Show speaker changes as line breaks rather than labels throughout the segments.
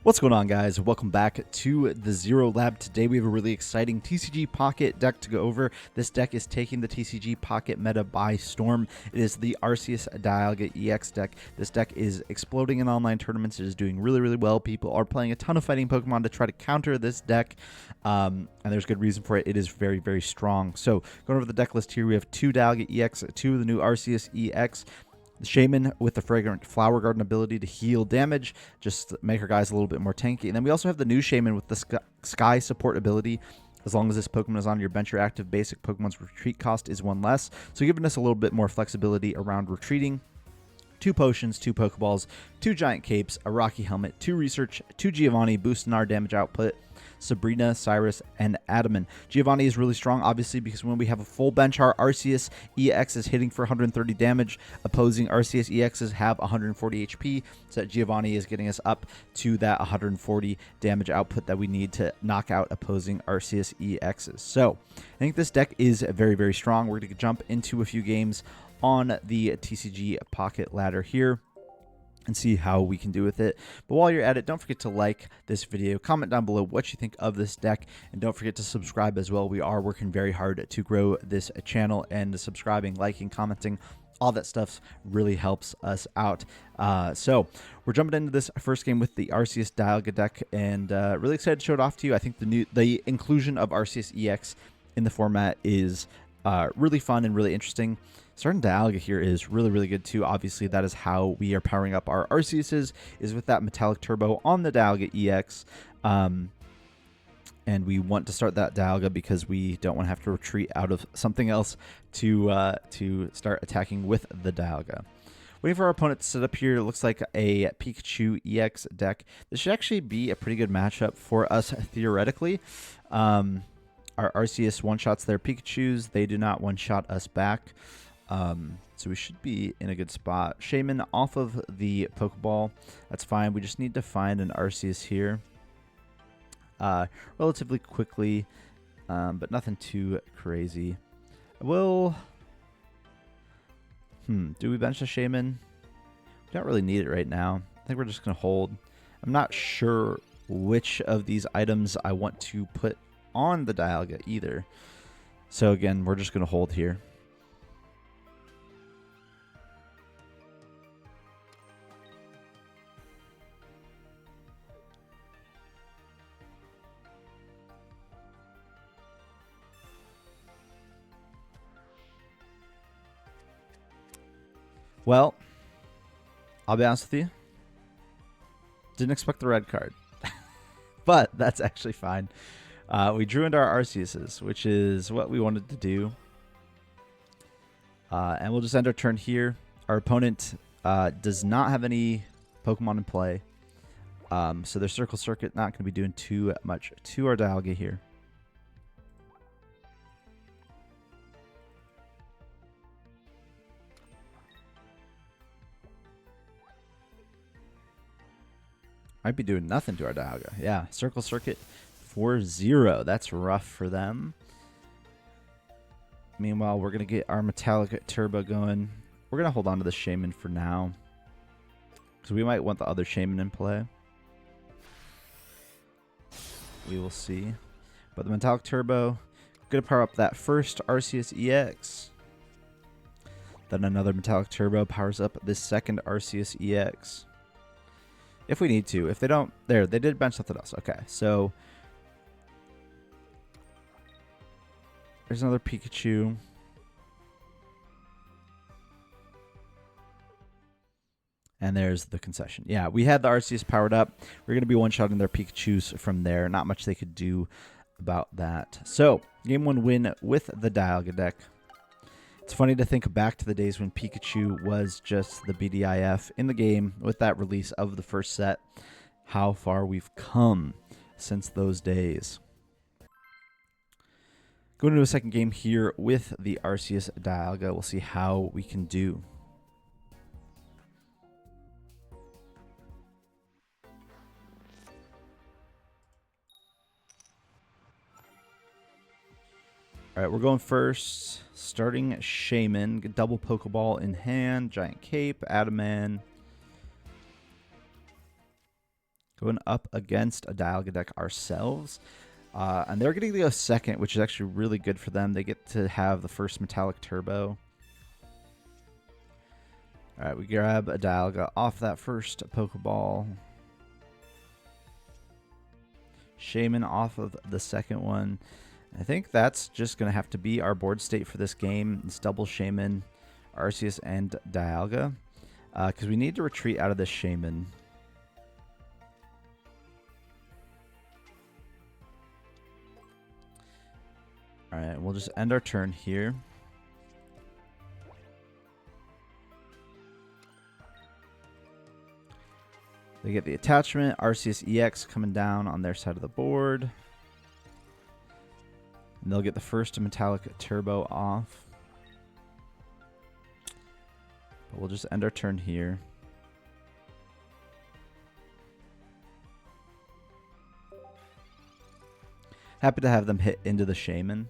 What's going on, guys? Welcome back to the Zero Lab. Today we have a really exciting TCG Pocket deck to go over. This deck is taking the TCG Pocket meta by storm. It is the Arceus Dialga EX deck. This deck is exploding in online tournaments. It is doing really well. People are playing a ton of fighting Pokemon to try to counter this deck, and there's good reason for it. It is very strong. So going over the deck list here, we have 2 Dialga EX, 2 of the new Arceus EX, the Shaman with the Fragrant Flower Garden ability to heal damage, just to make our guys a little bit more tanky. And then we also have the new Shaman with the Sky Support ability. As long as this Pokemon is on your bench or active, basic Pokemon's retreat cost is 1 less. So giving us a little bit more flexibility around retreating. 2 potions, 2 Pokeballs, 2 Giant Capes, a Rocky Helmet, 2 Research, 2 Giovanni, boosting our damage output, Sabrina, Cyrus, and Adaman. Giovanni is really strong, obviously, because when we have a full bench, our Arceus EX is hitting for 130 damage. Opposing Arceus EXs have 140 HP, so that Giovanni is getting us up to that 140 damage output that we need to knock out opposing Arceus EXs. So I think this deck is very strong. We're going to jump into a few games on the TCG Pocket ladder here and see how we can do with it. But while you're at it, don't forget to like this video, comment down below what you think of this deck, and don't forget to subscribe as well. We are working very hard to grow this channel, and subscribing, liking, commenting, all that stuff really helps us out. So we're jumping into this first game with the Arceus Dialga deck, and really excited to show it off to you. I think the inclusion of Arceus EX in the format is really fun and really interesting. Starting Dialga here is really good too. Obviously, that is how we are powering up our Arceuses, is with that Metallic Turbo on the Dialga EX. And we want to start that Dialga because we don't want to have to retreat out of something else to start attacking with the Dialga. Waiting for our opponent to set up here. It looks like a Pikachu EX deck. This should actually be a pretty good matchup for us theoretically. Our Arceus one-shots their Pikachus. They do not one-shot us back. So we should be in a good spot. Shaman off of the Pokeball. That's fine. We just need to find an Arceus here relatively quickly, but nothing too crazy. Do we bench the Shaman? We don't really need it right now. I think we're just going to hold. I'm not sure which of these items I want to put on the Dialga either. So again, we're just going to hold here. Well, I'll be honest with you. Didn't expect the red card. But that's actually fine. We drew into our Arceuses, which is what we wanted to do. And we'll just end our turn here. Our opponent does not have any Pokemon in play. So their Circle Circuit not going to be doing too much to our Dialga here. Might be doing nothing to our Dialga. Yeah, Circle Circuit for 0. That's rough for them. Meanwhile, we're going to get our Metallic Turbo going. We're going to hold on to the Shaman for now, because we might want the other Shaman in play. We will see. But the Metallic Turbo, going to power up that first Arceus EX. Then another Metallic Turbo powers up this second Arceus EX. If we need to. If they don't, there, they did bench something else. Okay, so there's another Pikachu. And there's the concession. Yeah, we had the Arceus powered up. We're going to be one-shotting their Pikachus from there. Not much they could do about that. So, game 1 win with the Dialga deck. It's funny to think back to the days when Pikachu was just the BDIF in the game with that release of the first set. How far we've come since those days. Going into a second game here with the Arceus Dialga. We'll see how we can do. All right, we're going first. Starting Shaman, double Pokeball in hand, Giant Cape, Adaman. Going up against a Dialga deck ourselves. And they're getting to go second, which is actually really good for them. They get to have the first Metallic Turbo. All right, we grab a Dialga off that first Pokeball. Shaman off of the second one. I think that's just going to have to be our board state for this game. It's double Shaman, Arceus, and Dialga. Because we need to retreat out of this Shaman. Alright, we'll just end our turn here. They get the attachment, Arceus EX coming down on their side of the board. And they'll get the first Metallic Turbo off. But we'll just end our turn here. Happy to have them hit into the Shaman.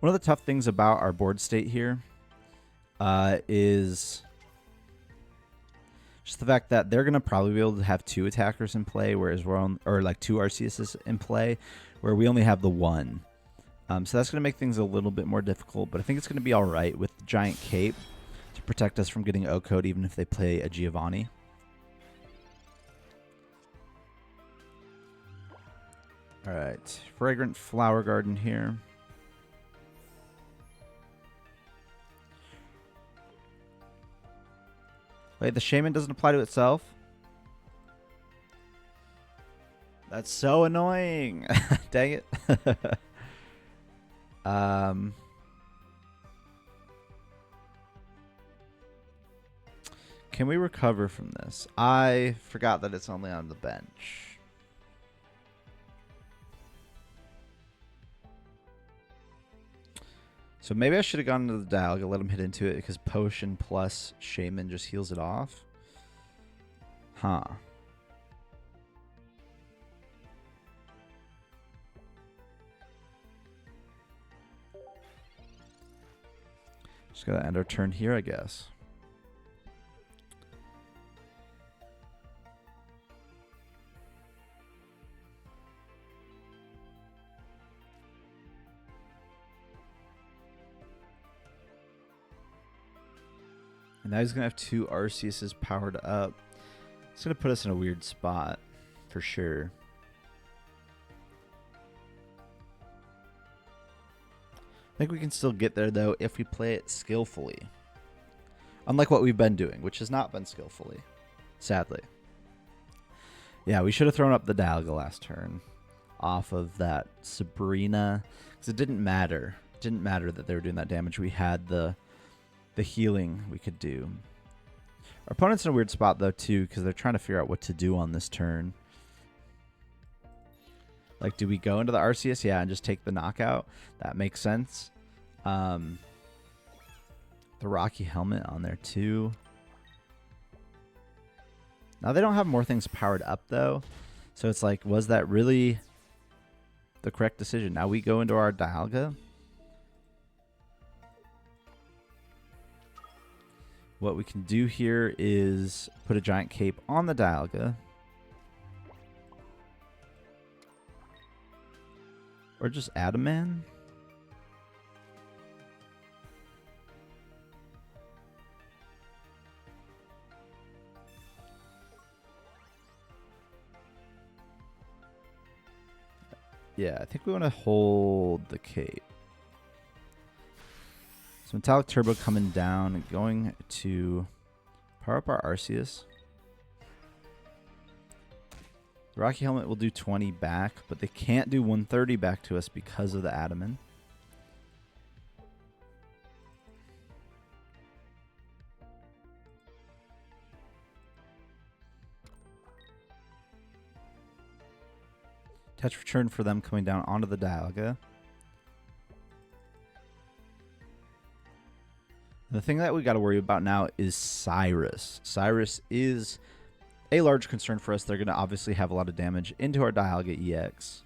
One of the tough things about our board state here is just the fact that they're going to probably be able to have two attackers in play, whereas we're on, or like two Arceuses in play, where we only have the one. So that's going to make things a little bit more difficult, but I think it's going to be all right with the Giant Cape to protect us from getting O-Code even if they play a Giovanni. All right, Fragrant Flower Garden here. Wait, the Shaman doesn't apply to itself? That's so annoying. Dang it. Can we recover from this? I forgot that it's only on the bench. So maybe I should have gone into the Dialga, let him hit into it, because Potion plus Shaman just heals it off. Huh. Just gotta end our turn here, I guess. And now he's going to have two Arceuses powered up. It's going to put us in a weird spot, for sure. I think we can still get there, though, if we play it skillfully. Unlike what we've been doing, which has not been skillfully, sadly. Yeah, we should have thrown up the Dialga last turn off of that Sabrina, because it didn't matter. It didn't matter that they were doing that damage. We had the healing we could do. Our opponent's in a weird spot, though, too, because they're trying to figure out what to do on this turn. Like, do we go into the Arceus? Yeah, and just take the knockout? That makes sense. The Rocky Helmet on there, too. Now, they don't have more things powered up, though. So it's like, was that really the correct decision? Now we go into our Dialga. What we can do here is put a Giant Cape on the Dialga. Or just Adaman. Yeah, I think we want to hold the Cape. So Metallic Turbo coming down and going to power up our Arceus. The Rocky Helmet will do 20 back, but they can't do 130 back to us because of the Adaman. Touch return for them coming down onto the Dialga. The thing that we got to worry about now is Cyrus. Cyrus is a large concern for us. They're going to obviously have a lot of damage into our Dialga EX.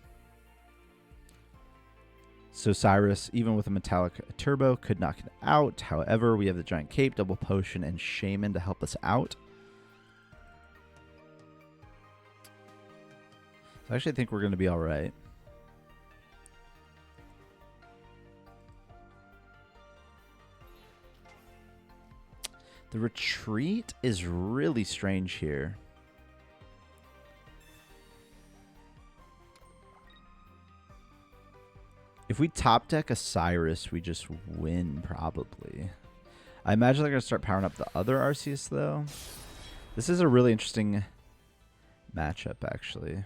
So Cyrus, even with a Metallic Turbo, could knock it out. However, we have the Giant Cape, Double Potion, and Shaman to help us out. So I actually think we're going to be all right. The retreat is really strange here. If we top deck a Cyrus, we just win, probably. I imagine they're going to start powering up the other Arceus, though. This is a really interesting matchup, actually.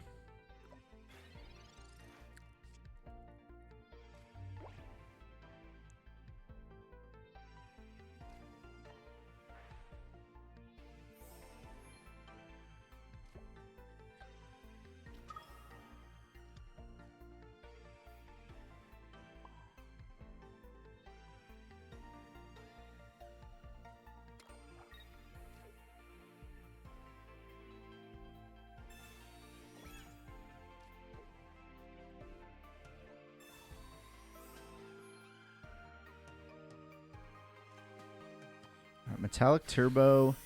Metallic Turbo.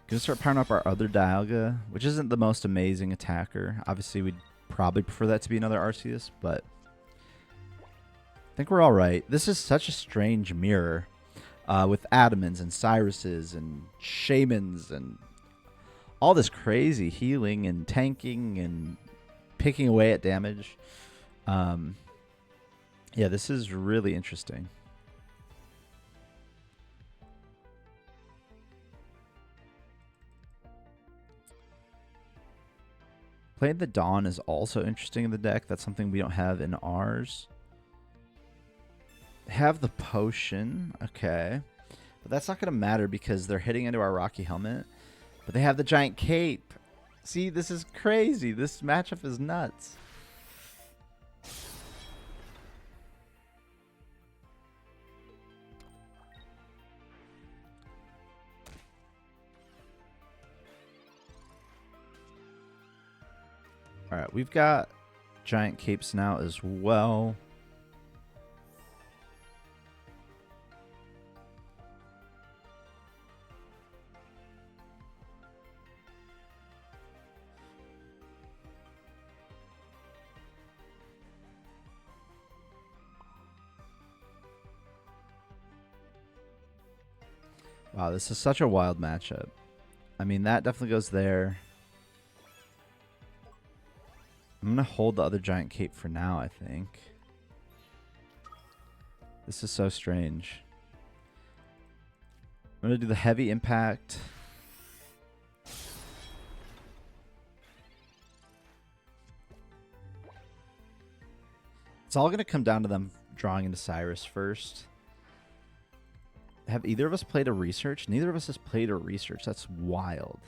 Gonna start powering up our other Dialga, which isn't the most amazing attacker. Obviously, we'd probably prefer that to be another Arceus, but I think we're all right. This is such a strange mirror with Adamans and Cyruses and Shamans and all this crazy healing and tanking and picking away at damage. Yeah, this is really interesting. Playing the Dawn is also interesting in the deck. That's something we don't have in ours. Have the Potion. Okay. But that's not going to matter because they're hitting into our Rocky Helmet. But they have the Giant Cape. See, this is crazy. This matchup is nuts. All right, we've got Giant Capes now as well. Wow, this is such a wild matchup. I mean, that definitely goes there. I'm going to hold the other Giant Cape for now, I think. This is so strange. I'm going to do the Heavy Impact. It's all going to come down to them drawing into Cyrus first. Have either of us played a Research? Neither of us has played a Research. That's wild.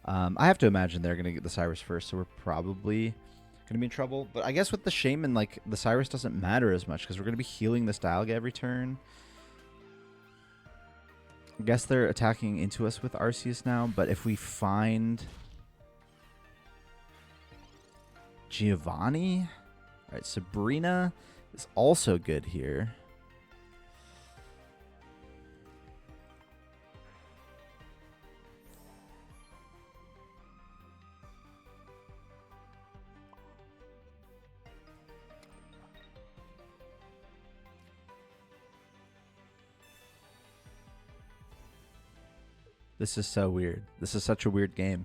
I have to imagine they're going to get the Cyrus first, so we're probably going to be in trouble. But I guess with the Shaman, like, the Cyrus doesn't matter as much because we're going to be healing this Dialga every turn. I guess they're attacking into us with Arceus now, but if we find Giovanni... All right, Sabrina is also good here. This is so weird. This is such a weird game.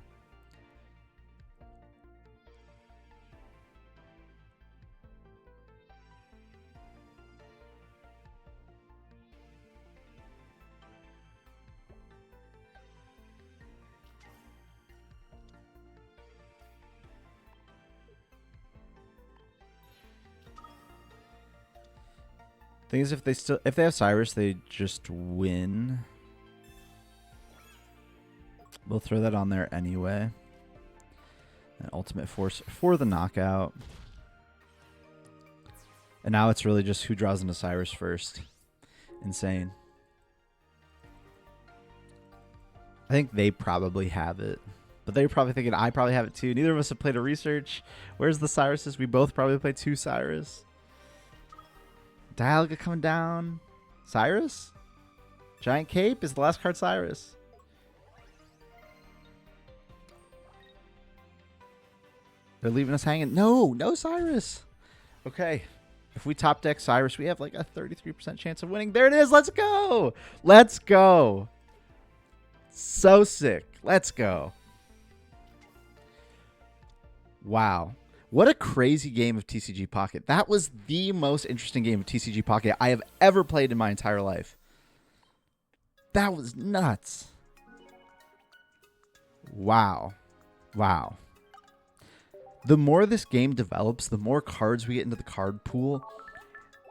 Thing is, if they have Cyrus, they just win. We'll throw that on there anyway. And Ultimate Force for the knockout. And now it's really just who draws into Cyrus first. Insane. I think they probably have it. But they're probably thinking I probably have it too. Neither of us have played a research. Where's the Cyruses? We both probably played 2 Cyrus. Dialga coming down. Cyrus? Giant Cape is the last card Cyrus. They're leaving us hanging. No, no Cyrus. Okay. If we top deck Cyrus, we have like a 33% chance of winning. There it is. Let's go. Let's go. So sick. Let's go. Wow. What a crazy game of TCG Pocket. That was the most interesting game of TCG Pocket I have ever played in my entire life. That was nuts. Wow. Wow. The more this game develops, the more cards we get into the card pool.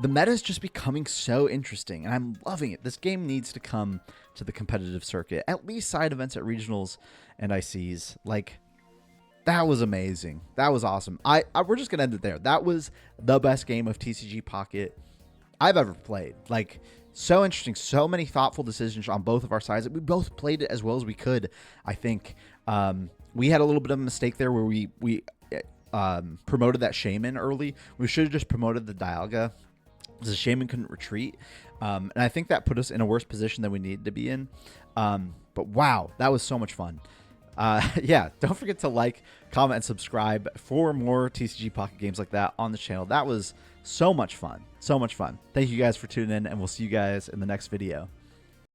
The meta is just becoming so interesting, and I'm loving it. This game needs to come to the competitive circuit, at least side events at regionals and ICs. Like, that was amazing. That was awesome. We're just going to end it there. That was the best game of TCG Pocket I've ever played. Like, so interesting. So many thoughtful decisions on both of our sides. We both played it as well as we could, I think. We had a little bit of a mistake there where we promoted that Shaman early. We should have just promoted the Dialga. The Shaman couldn't retreat. And I think that put us in a worse position than we needed to be in. But wow, that was so much fun. Yeah, don't forget to like, comment, and subscribe for more TCG Pocket games like that on the channel. That was so much fun. So much fun. Thank you guys for tuning in, and we'll see you guys in the next video.